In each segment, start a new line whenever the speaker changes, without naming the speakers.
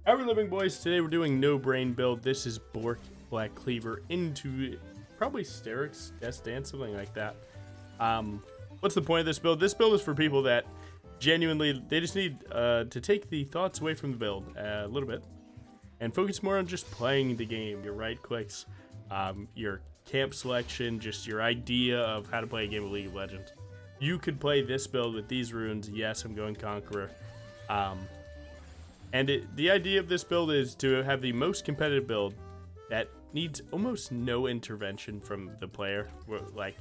Our living boys, today we're doing no brain build. This is Bork Black Cleaver into probably Steric's Death Dance, something like that. What's the point of this build? This build is for people that genuinely, they just need to take the thoughts away from the build a little bit and focus more on just playing the game. Your right clicks, your camp selection, just your idea of how to play a game of League of Legends. You could play this build with these runes. Yes, I'm going Conqueror. The idea of this build is to have the most competitive build that needs almost no intervention from the player, like,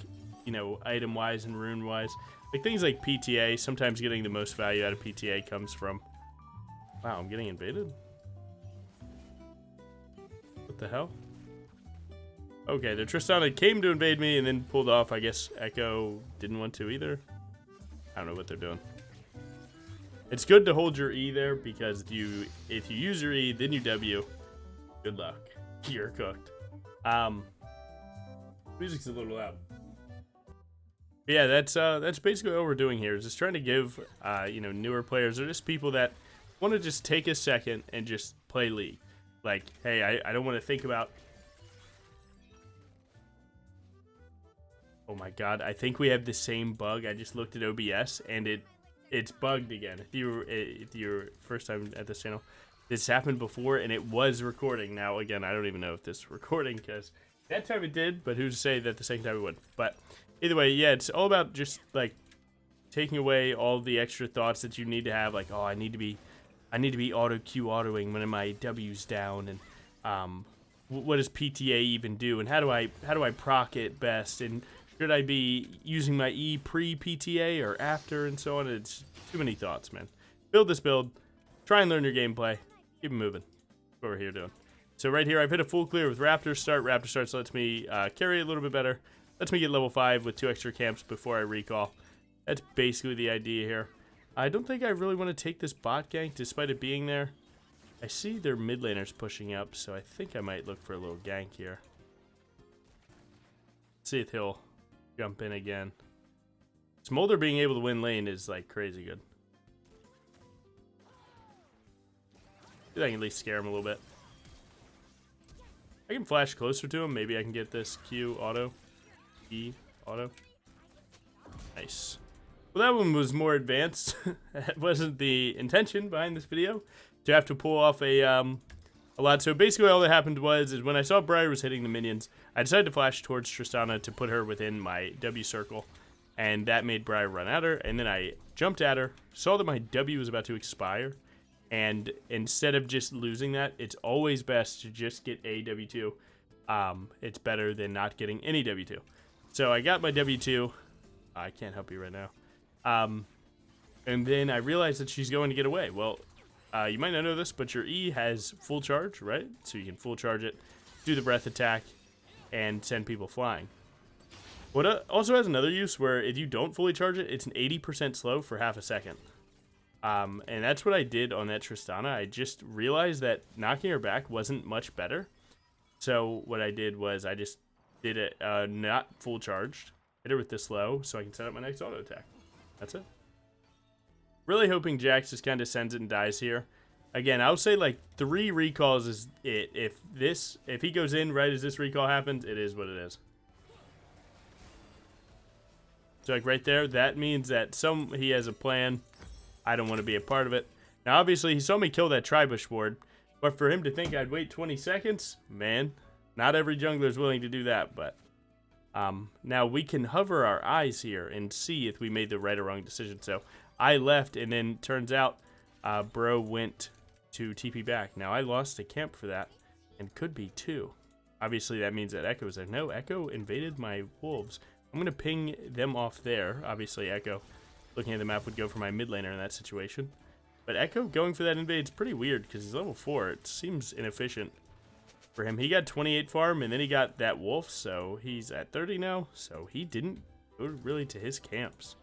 you know, item-wise and rune-wise. Like things like PTA, sometimes getting the most value out of PTA comes from... Wow, I'm getting invaded? What the hell? Okay, the Tristana came to invade me and then pulled off. I guess Echo didn't want to either. I don't know what they're doing. It's good to hold your E there because if you use your E, then you W. Good luck. You're cooked. Music's a little loud. But yeah, that's basically what we're doing here. Is just trying to give you know, newer players or just people that want to just take a second and just play League. Like, hey, I don't want to think about. Oh my God, I think we have the same bug. I just looked at OBS and it's bugged again. If you're first time at this channel, this happened before and it was recording. Now again, I don't even know if this is recording because that time it did, but who's to say that the second time it would? But either way, yeah, it's all about just like taking away all the extra thoughts that you need to have. Like, oh, I need to be auto Q autoing when my W's down, and what does PTA even do, and how do I proc it best, and should I be using my E pre-PTA or after, and so on. It's too many thoughts, man. Build this build. Try and learn your gameplay. Keep it moving. That's what we're here doing. So right here, I've hit a full clear with Raptor Start. Raptor Starts lets me carry a little bit better. Lets me get level 5 with 2 extra camps before I recall. That's basically the idea here. I don't think I really want to take this bot gank despite it being there. I see their mid laners pushing up, so I think I might look for a little gank here. See if he'll jump in again. Smolder being able to win lane is like crazy good. I think I can at least scare him a little bit. I can flash closer to him. Maybe I can get this Q auto. E auto. Nice. Well, that one was more advanced. That wasn't the intention behind this video, to have to pull off a lot. So basically all that happened is when I saw Briar was hitting the minions, I decided to flash towards Tristana to put her within my W circle, and that made Briar run at her, and then I jumped at her, saw that my W was about to expire, and instead of just losing that, it's always best to just get a W2. It's better than not getting any W2. So I got my W2. I can't help you right now. And then I realized that she's going to get away. Well, you might not know this, but your E has full charge, right? So you can full charge it, do the breath attack, and send people flying. What also has another use where if you don't fully charge it, it's an 80% slow for half a second. And that's what I did on that Tristana. I just realized that knocking her back wasn't much better. So what I did was I just did it not full charged, hit her with this slow, so I can set up my next auto attack. That's it. Really hoping Jax just kind of sends it and dies here. Again, I would say like 3 recalls is it. If he goes in right as this recall happens, it is what it is. So like right there, that means that he has a plan. I don't want to be a part of it. Now obviously he saw me kill that Tribush ward, but for him to think I'd wait 20 seconds, man, not every jungler is willing to do that. But now we can hover our eyes here and see if we made the right or wrong decision. So I left, and then turns out bro went to TP back. Now I lost a camp for that, and could be 2. Obviously that means that Echo is there. No, Echo invaded my wolves. I'm going to ping them off there. Obviously Echo, looking at the map, would go for my mid laner in that situation. But Echo going for that invade is pretty weird because he's level 4. It seems inefficient for him. He got 28 farm, and then he got that wolf, so he's at 30 now. So he didn't go really to his camps.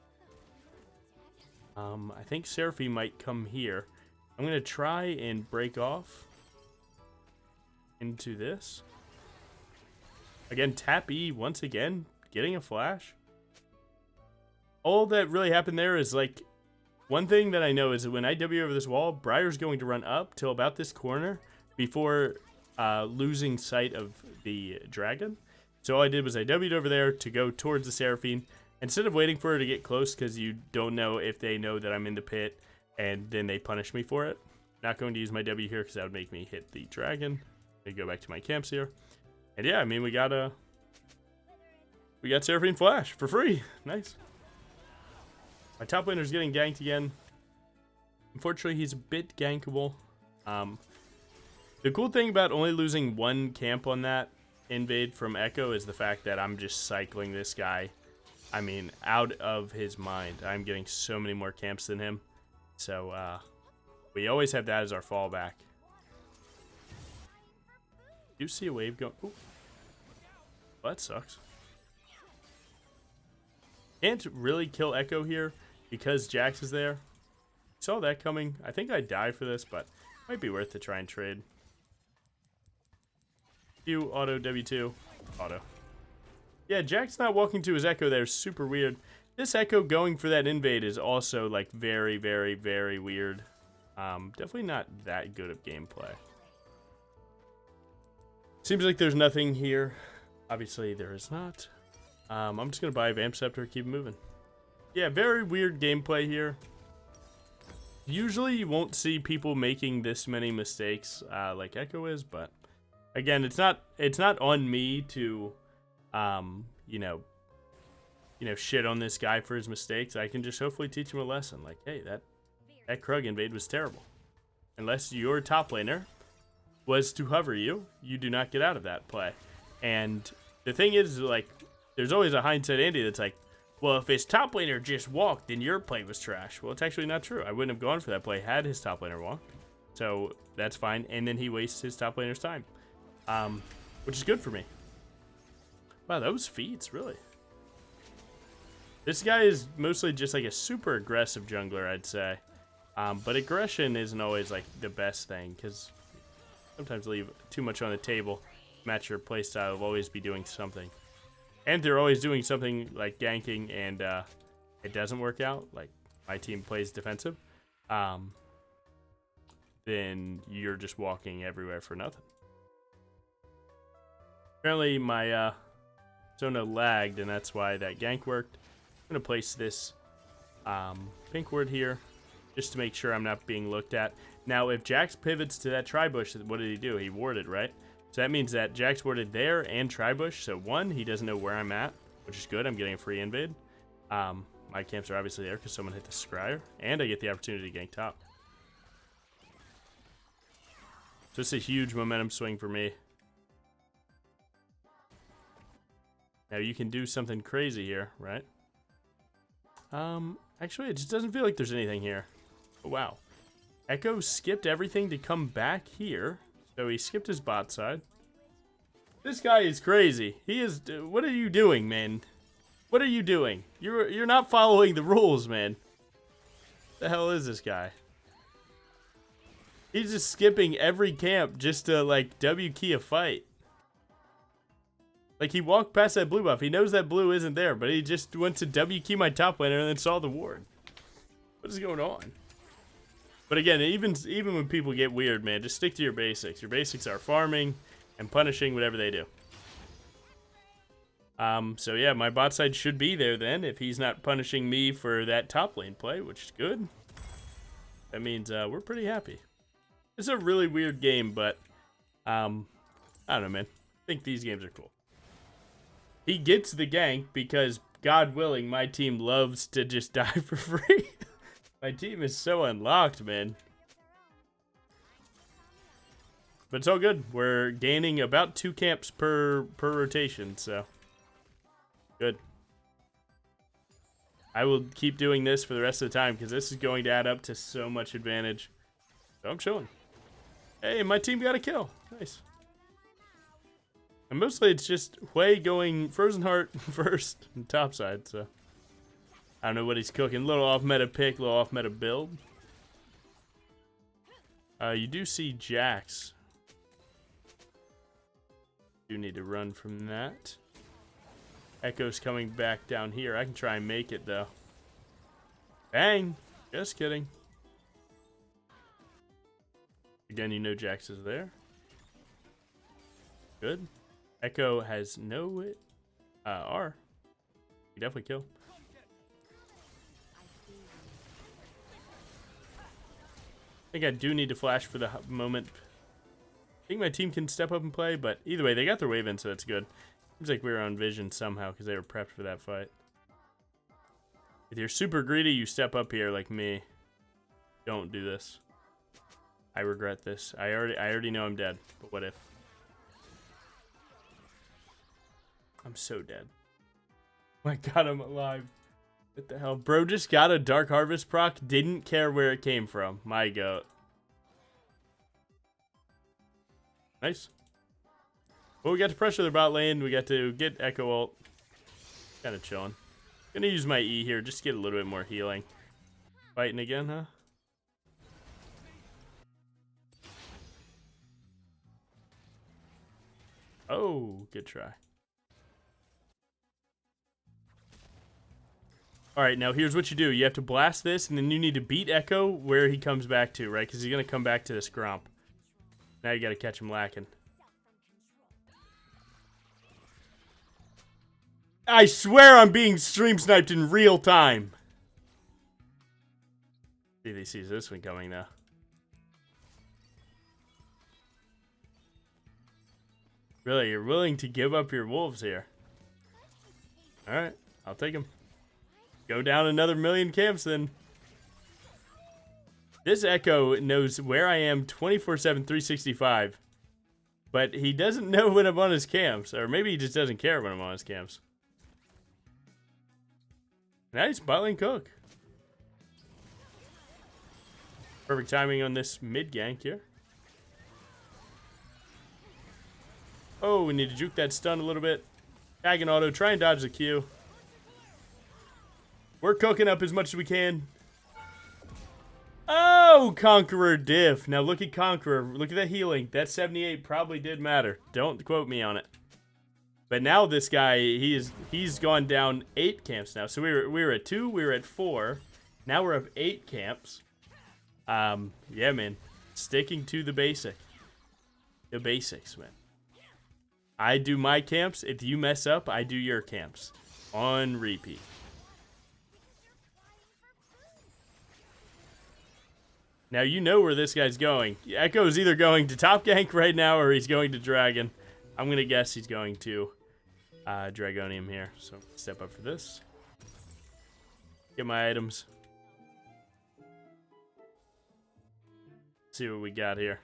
I think Seraphine might come here. I'm going to try and break off into this. Again, tap E once again, getting a flash. All that really happened there is like one thing that I know is that when I W over this wall, Briar's going to run up till about this corner before losing sight of the dragon. So all I did was I W'd over there to go towards the Seraphine. Instead of waiting for her to get close, because you don't know if they know that I'm in the pit and then they punish me for it. Not going to use my W here because that would make me hit the dragon. I go back to my camps here. And yeah, I mean, we got Seraphine Flash for free. Nice. My top laner's getting ganked again. Unfortunately, he's a bit gankable. The cool thing about only losing one camp on that invade from Echo is the fact that I'm just cycling this guy, I mean, out of his mind. I'm getting so many more camps than him. So, we always have that as our fallback. You see a wave going? Ooh. Well, that sucks. Can't really kill Echo here because Jax is there. Saw that coming. I think I die for this, but might be worth to try and trade. Q, auto, W2, auto. Yeah, Jack's not walking to his Echo there. Super weird. This Echo going for that invade is also, like, very, very, very weird. Definitely not that good of gameplay. Seems like there's nothing here. Obviously, there is not. I'm just going to buy a Vamp Scepter, keep moving. Yeah, very weird gameplay here. Usually, you won't see people making this many mistakes like Echo is, but again, it's not on me to, you know, shit on this guy for his mistakes. I can just hopefully teach him a lesson. Like, hey, that Krug invade was terrible. Unless your top laner was to hover you, you do not get out of that play. And the thing is, like, there's always a hindsight Andy that's like, well, if his top laner just walked, then your play was trash. Well, it's actually not true. I wouldn't have gone for that play had his top laner walked. So that's fine. And then he wastes his top laner's time, which is good for me. Wow, those feats, really. This guy is mostly just like a super aggressive jungler, I'd say. But aggression isn't always like the best thing because sometimes leave too much on the table. Match your playstyle will always be doing something. And they're always doing something like ganking and it doesn't work out. Like my team plays defensive. Then you're just walking everywhere for nothing. Apparently my Zona lagged and that's why that gank worked. I'm going to place this pink ward here just to make sure I'm not being looked at. Now, if Jax pivots to that tri-bush, what did he do? He warded, right? So that means that Jax warded there and tri-bush. So one, he doesn't know where I'm at, which is good. I'm getting a free invade. My camps are obviously there because someone hit the scryer. And I get the opportunity to gank top. So it's a huge momentum swing for me. Now you can do something crazy here, right? Actually, it just doesn't feel like there's anything here. Oh, wow. Echo skipped everything to come back here. So he skipped his bot side. This guy is crazy. He is... What are you doing, man? What are you doing? You're not following the rules, man. What the hell is this guy? He's just skipping every camp just to, like, W key a fight. Like, he walked past that blue buff. He knows that blue isn't there, but he just went to W key my top laner and then saw the ward. What is going on? But again, even when people get weird, man, just stick to your basics. Your basics are farming and punishing whatever they do. So yeah, my bot side should be there then if he's not punishing me for that top lane play, which is good. That means we're pretty happy. It's a really weird game, but I don't know, man. I think these games are cool. He gets the gank because, God willing, my team loves to just die for free. My team is so unlocked, man. But it's all good. We're gaining about 2 camps per rotation, so good. I will keep doing this for the rest of the time because this is going to add up to so much advantage. So I'm chilling. Hey, my team got a kill. Nice. And mostly it's just Hui going Frozen Heart first and topside, so I don't know what he's cooking. Little off meta pick, little off meta build. You do see Jax. Do need to run from that. Echo's coming back down here. I can try and make it though. Bang! Just kidding. Again, you know Jax is there. Good. Echo has no R. You definitely kill. I think I do need to flash for the moment. I think my team can step up and play, but either way, they got their wave in, so that's good. Seems like we were on vision somehow because they were prepped for that fight. If you're super greedy, you step up here like me. Don't do this. I regret this. I already know I'm dead, but what if? I'm so dead. My God, I'm alive. What the hell? Bro just got a Dark Harvest proc, didn't care where it came from. My goat. Nice. Well, we got to pressure the bot lane. We got to get Echo ult. Kind of chilling. Gonna use my E here just to get a little bit more healing. Fighting again, huh? Oh, good try. Alright, now here's what you do. You have to blast this, and then you need to beat Echo where he comes back to, right? Because he's going to come back to this Gromp. Now you got to catch him lacking. I swear I'm being stream sniped in real time. See if he sees this one coming now. Really, you're willing to give up your wolves here. Alright, I'll take him. Go down another million camps then. This Echo knows where I am 24/7, 365. But he doesn't know when I'm on his camps. Or maybe he just doesn't care when I'm on his camps. Nice bot lane cook. Perfect timing on this mid gank here. Oh, we need to juke that stun a little bit. Tag and auto. Try and dodge the Q. We're cooking up as much as we can. Oh, Conqueror diff. Now look at Conqueror. Look at that healing. That 78 probably did matter. Don't quote me on it. But now this guy, he's gone down 8 camps now. So we were at 2, we were at 4. Now we're up 8 camps. Yeah, man. Sticking to the basic. The basics, man. I do my camps. If you mess up, I do your camps. On repeat. Now you know where this guy's going. Echo's either going to top gank right now or he's going to Dragon. I'm going to guess he's going to Dragonium here. So step up for this. Get my items. See what we got here.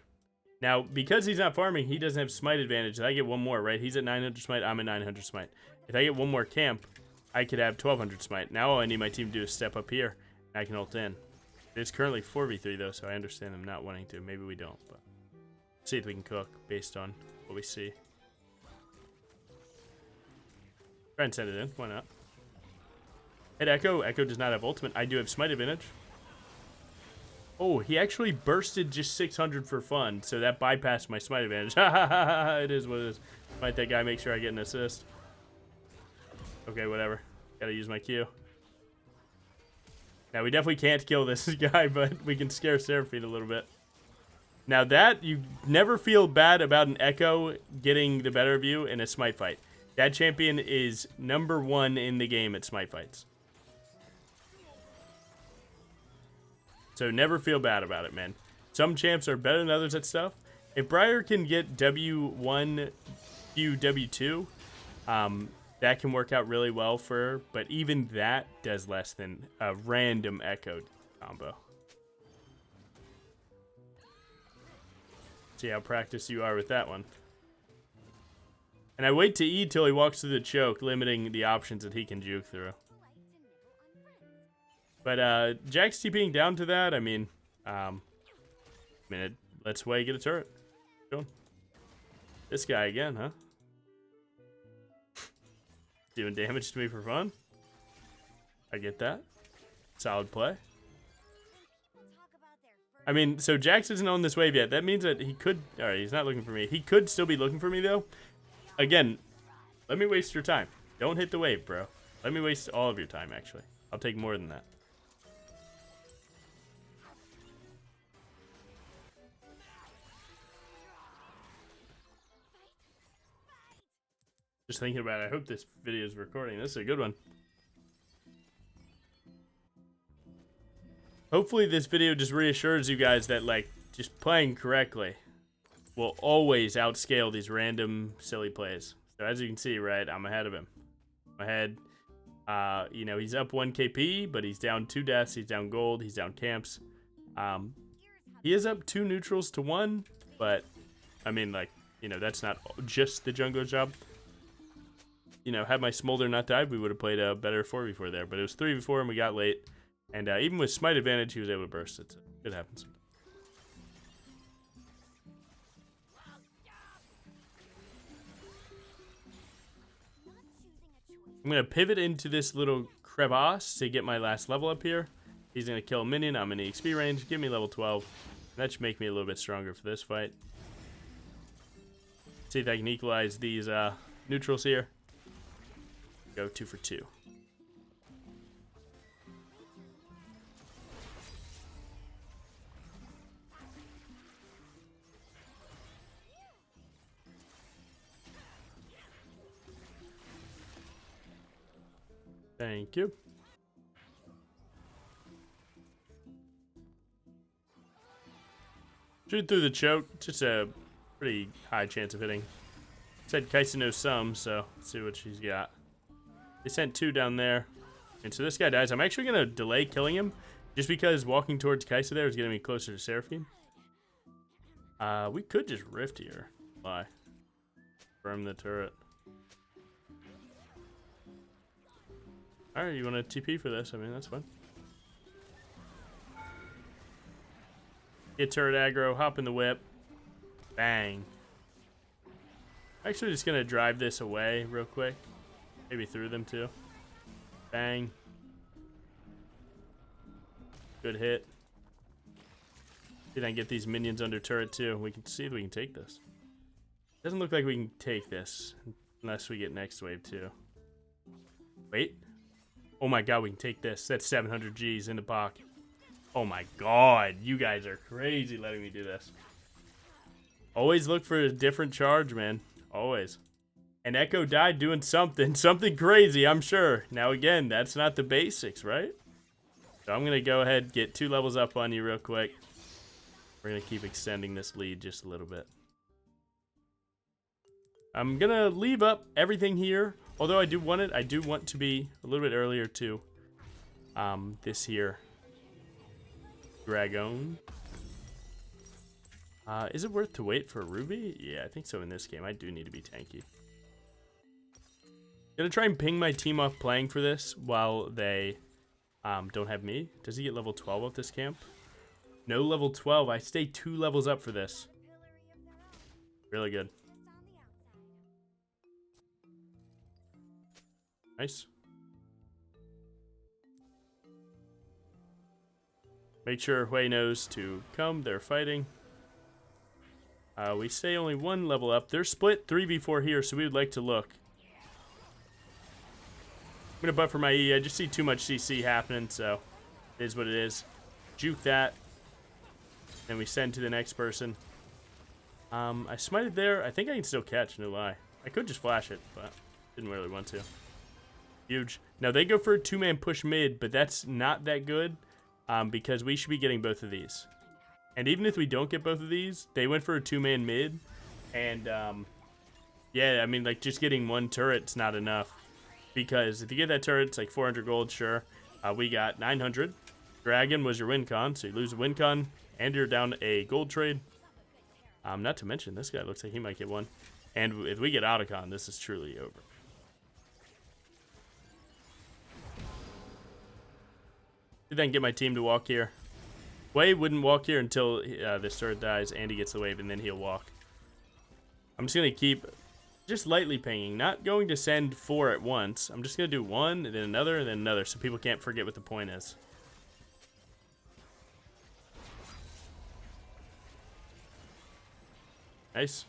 Now, because he's not farming, he doesn't have smite advantage. I get one more, right? He's at 900 smite, I'm at 900 smite. If I get one more camp, I could have 1200 smite. Now all I need my team to do is step up here, and I can ult in. It's currently 4v3 though, so I understand them not wanting to. Maybe we don't, but see if we can cook based on what we see. Try and send it in. Why not? Hit Echo. Echo does not have ultimate. I do have smite advantage. Oh, he actually bursted just 600 for fun, so that bypassed my smite advantage. It is what it is. Fight that guy, make sure I get an assist. Okay, whatever. Gotta use my Q. Now, we definitely can't kill this guy, but we can scare Seraphine a little bit. Now that, you never feel bad about an Echo getting the better of you in a smite fight. That champion is #1 in the game at smite fights. So never feel bad about it, man. Some champs are better than others at stuff. If Briar can get W1, Q, W2, that can work out really well for her. But even that does less than a random Echo combo. See how practiced you are with that one. And I wait to E till he walks through the choke, limiting the options that he can juke through. But Jax TPing down to that, I mean, let's way get a turret. Go. This guy again, huh? Doing damage to me for fun. I get that. Solid play. I mean, so Jax isn't on this wave yet. That means that he could... Alright, he's not looking for me. He could still be looking for me, though. Again, let me waste your time. Don't hit the wave, bro. Let me waste all of your time, actually. I'll take more than that. Just thinking about it, I hope this video is recording. This is a good one. Hopefully this video just reassures you guys that, like, just playing correctly will always outscale these random silly plays. So as you can see, right, I'm ahead of him. I'm ahead. You know, he's up 1 KP, but he's down 2 deaths. He's down gold. He's down camps. He is up 2 neutrals to 1, but, I mean, like, you know, that's not just the jungler's job. You know, had my Smolder not died, we would have played a better 4v4 there. But it was 3v4 and we got late. And even with Smite advantage, he was able to burst it. It happens. I'm going to pivot into this little crevasse to get my last level up here. He's going to kill a minion. I'm in the XP range. Give me level 12. That should make me a little bit stronger for this fight. See if I can equalize these neutrals here. Go 2 for 2. Thank you. Shoot through the choke. Just a pretty high chance of hitting. Said Kaisa knows some, so let's see what she's got. They sent 2 down there. And so this guy dies. I'm actually going to delay killing him just because walking towards Kaisa there is getting me closer to Seraphine. We could just rift here. Why? Burn the turret. Alright, you want to TP for this? I mean, that's fine. Get turret aggro, hop in the whip. Bang. Actually just going to drive this away real quick. Maybe through them too. Bang. Good hit. See if I can get these minions under turret too. We can see if we can take this. Doesn't look like we can take this unless we get next wave too. Wait. Oh my god, we can take this. That's 700 Gs in the pocket. Oh my god, you guys are crazy letting me do this. Always look for a different charge, man. Always. And Echo died doing something crazy, I'm sure. Now again, that's not the basics, right? So I'm going to go ahead and get 2 levels up on you real quick. We're going to keep extending this lead just a little bit. I'm going to leave up everything here. Although I do want to be a little bit earlier too. This here. Dragon. Is it worth to wait for a Ruby? Yeah, I think so in this game. I do need to be tanky. Gonna try and ping my team off playing for this while they don't have me. Does he get level 12 off this camp? No level 12. I stay 2 levels up for this. Really good. Nice. Make sure Hui knows to come. They're fighting. We stay only 1 level up. They're split 3v4 here, so we would like to look. I'm going to buffer my E. I just see too much CC happening, so it is what it is. Juke that. And we send to the next person. I smited there. I think I can still catch, no lie. I could just flash it, but didn't really want to. Huge. Now, they go for a 2-man push mid, but that's not that good because we should be getting both of these. And even if we don't get both of these, they went for a 2-man mid. And, yeah, I mean, like, just getting 1 turret's not enough. Because if you get that turret, it's like 400 gold, sure. We got 900. Dragon was your win con, so you lose a win con, and you're down a gold trade. Not to mention, this guy looks like he might get 1. And if we get Autocon, this is truly over. Then get my team to walk here. Wei wouldn't walk here until this turret dies and he gets the wave, and then he'll walk. I'm just going to keep just lightly pinging, not going to send 4 at once. I'm just going to do 1, and then another, and then another, so people can't forget what the point is. Nice.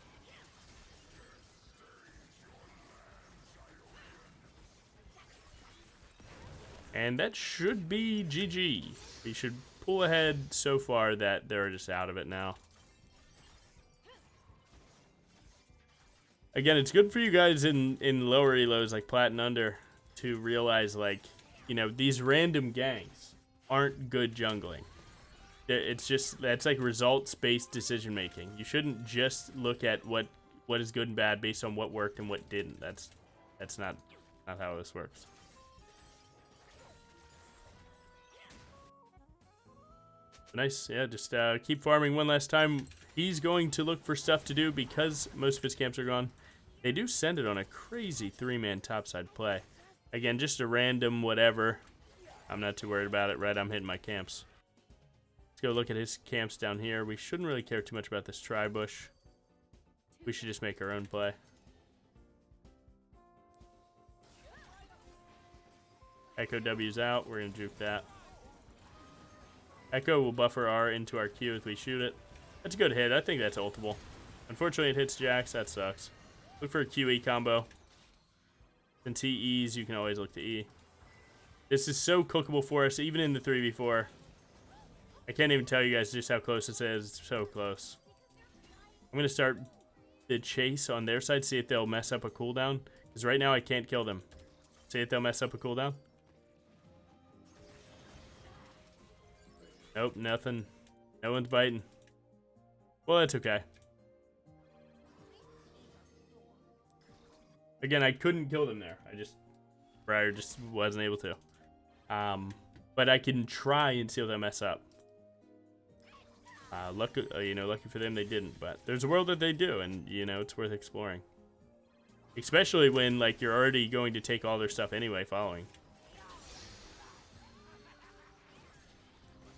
And that should be GG. We should pull ahead so far that they're just out of it now. Again, it's good for you guys in lower elos like plat and under to realize, like, you know, these random ganks aren't good jungling. It's just, that's like results-based decision making. You shouldn't just look at what is good and bad based on what worked and what didn't. That's not how this works. Nice, yeah, just keep farming one last time. He's going to look for stuff to do because most of his camps are gone. They do send it on a crazy 3-man topside play. Again, just a random whatever. I'm not too worried about it, right? I'm hitting my camps. Let's go look at his camps down here. We shouldn't really care too much about this tri-bush. We should just make our own play. Echo W's out. We're going to juke that. Echo will buffer R into our Q if we shoot it. That's a good hit. I think that's ultable. Unfortunately, it hits Jax. That sucks. Look for a QE combo. Since he E's, you can always look to E. This is so cookable for us, even in the 3v4. I can't even tell you guys just how close this is. It's so close. I'm going to start the chase on their side, see if they'll mess up a cooldown. Because right now I can't kill them. See if they'll mess up a cooldown. Nope, nothing. No one's biting. Well, that's okay. Again, I couldn't kill them there. Briar just wasn't able to. But I can try and see if they mess up. Lucky for them, they didn't. But there's a world that they do, and you know it's worth exploring. Especially when like you're already going to take all their stuff anyway, following.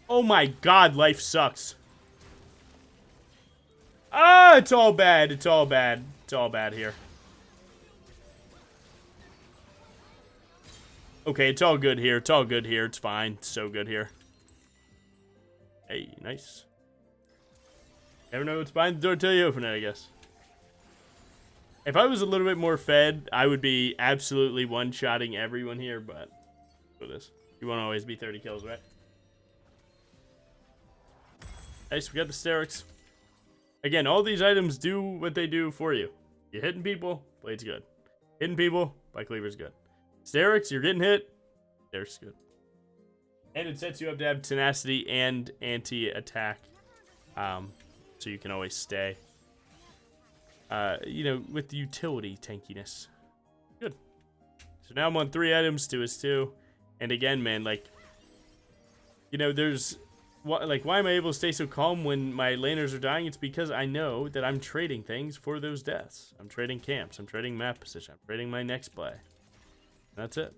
Oh my God, life sucks. Ah, it's all bad. It's all bad. It's all bad here. Okay, it's all good here. It's all good here. It's fine. It's so good here. Hey, nice. Never know what's behind the door till you open it, I guess. If I was a little bit more fed, I would be absolutely one-shotting everyone here, but for this, you won't always be 30 kills, right? Nice, we got the Sterix. Again, all these items do what they do for you. You're hitting people, Blade's good. Hitting people, Black Cleaver's good. Sterix, you're getting hit, Sterix good. And it sets you up to have tenacity and anti-attack. So you can always stay. You know, with the utility tankiness. Good. So now I'm on 3 items, 2 is 2. And again, man, like, you know, there's... why am I able to stay so calm when my laners are dying? It's because I know that I'm trading things for those deaths. I'm trading camps. I'm trading map position. I'm trading my next play. That's it.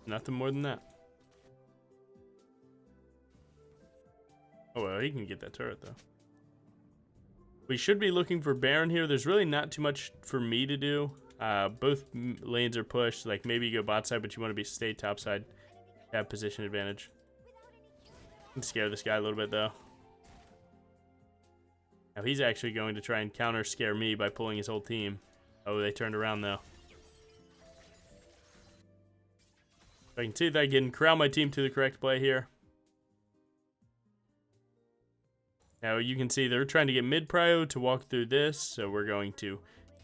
Nothing more than that. Oh, well, he can get that turret, though. We should be looking for Baron here. There's really not too much for me to do. Both lanes are pushed. Like, maybe you go bot side, but you want to stay top side. Have position advantage. Can scare this guy a little bit, though. Now, he's actually going to try and counter scare me by pulling his whole team. Oh, they turned around, though. I can see if I can corral my team to the correct play here. Now you can see they're trying to get mid-prio to walk through this, so we're going to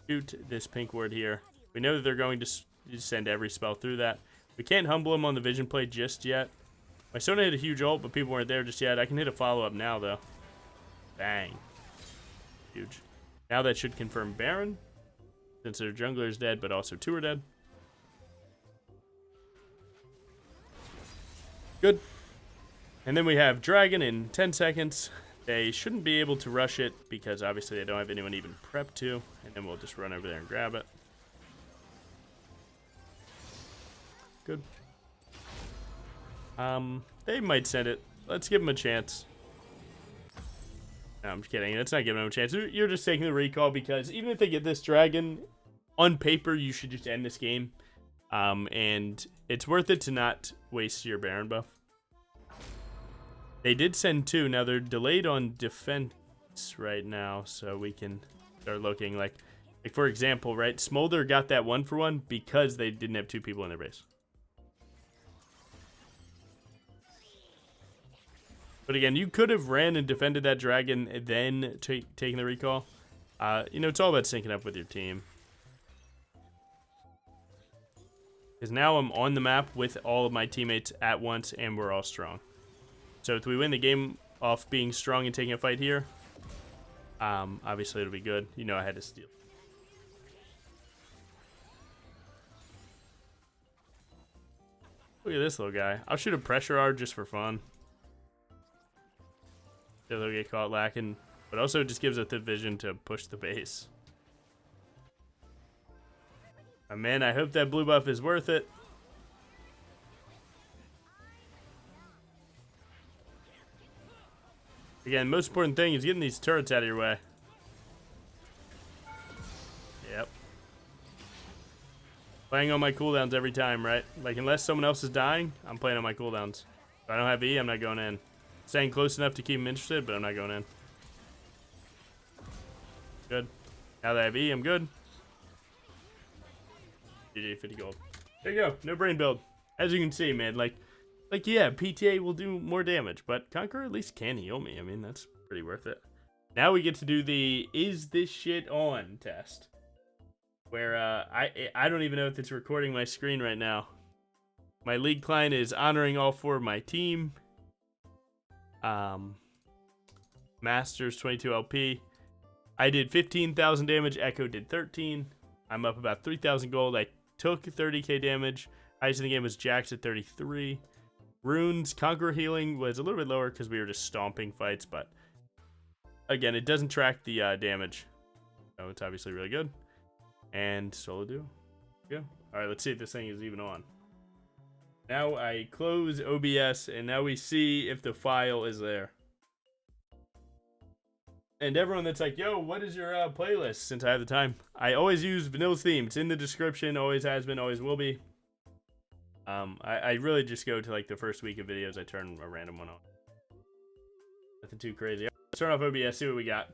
shoot this pink ward here. We know that they're going to send every spell through that. We can't humble them on the vision play just yet. My Sona hit a huge ult, but people weren't there just yet. I can hit a follow-up now, though. Bang. Huge. Now that should confirm Baron, since their jungler is dead, but also 2 are dead. Good. And then we have Dragon in 10 seconds. They shouldn't be able to rush it because obviously they don't have anyone even prepped to. And then we'll just run over there and grab it. Good. They might send it. Let's give them a chance. No, I'm just kidding. That's not giving them a chance. You're just taking the recall because even if they get this Dragon, on paper, you should just end this game. And it's worth it to not waste your Baron buff. They did send 2. Now they're delayed on defense right now, so we can start looking like for example, right? Smolder got that 1-for-1 because they didn't have 2 people in their base. But again, you could have ran and defended that dragon, and then taken the recall. You know, it's all about syncing up with your team. Because now I'm on the map with all of my teammates at once, and we're all strong. So if we win the game off being strong and taking a fight here, obviously it'll be good. You know I had to steal. Look at this little guy. I'll shoot a pressure R just for fun. They'll get caught lacking, but also it just gives us the vision to push the base. Man, I hope that blue buff is worth it. Again, most important thing is getting these turrets out of your way. Yep. Playing on my cooldowns every time, right? Like, unless someone else is dying, I'm playing on my cooldowns. If I don't have E, I'm not going in. Staying close enough to keep him interested, but I'm not going in. Good. Now that I have E, I'm good. GG, 50 gold. There you go. No brain build. As you can see, man, like yeah, PTA will do more damage, but Conqueror at least can heal me. I mean, that's pretty worth it. Now we get to do the "Is this shit on?" test, where I don't even know if it's recording my screen right now. My league client is honoring all 4 of my team. Masters 22 LP. I did 15,000 damage. Echo did 13. I'm up about 3,000 gold. I took 30k damage. Highest in the game was Jax at 33. Runes, Conqueror healing was a little bit lower because we were just stomping fights, but again, it doesn't track the damage. So it's obviously really good. And solo duo. Yeah. Alright, let's see if this thing is even on. Now I close OBS, and now we see if the file is there. And everyone that's like, yo, what is your playlist? Since I have the time, I always use Vanilla's theme. It's in the description. Always has been, always will be. I really just go to like the first week of videos. I turn a random one on. Nothing too crazy. Let's turn off OBS, see what we got.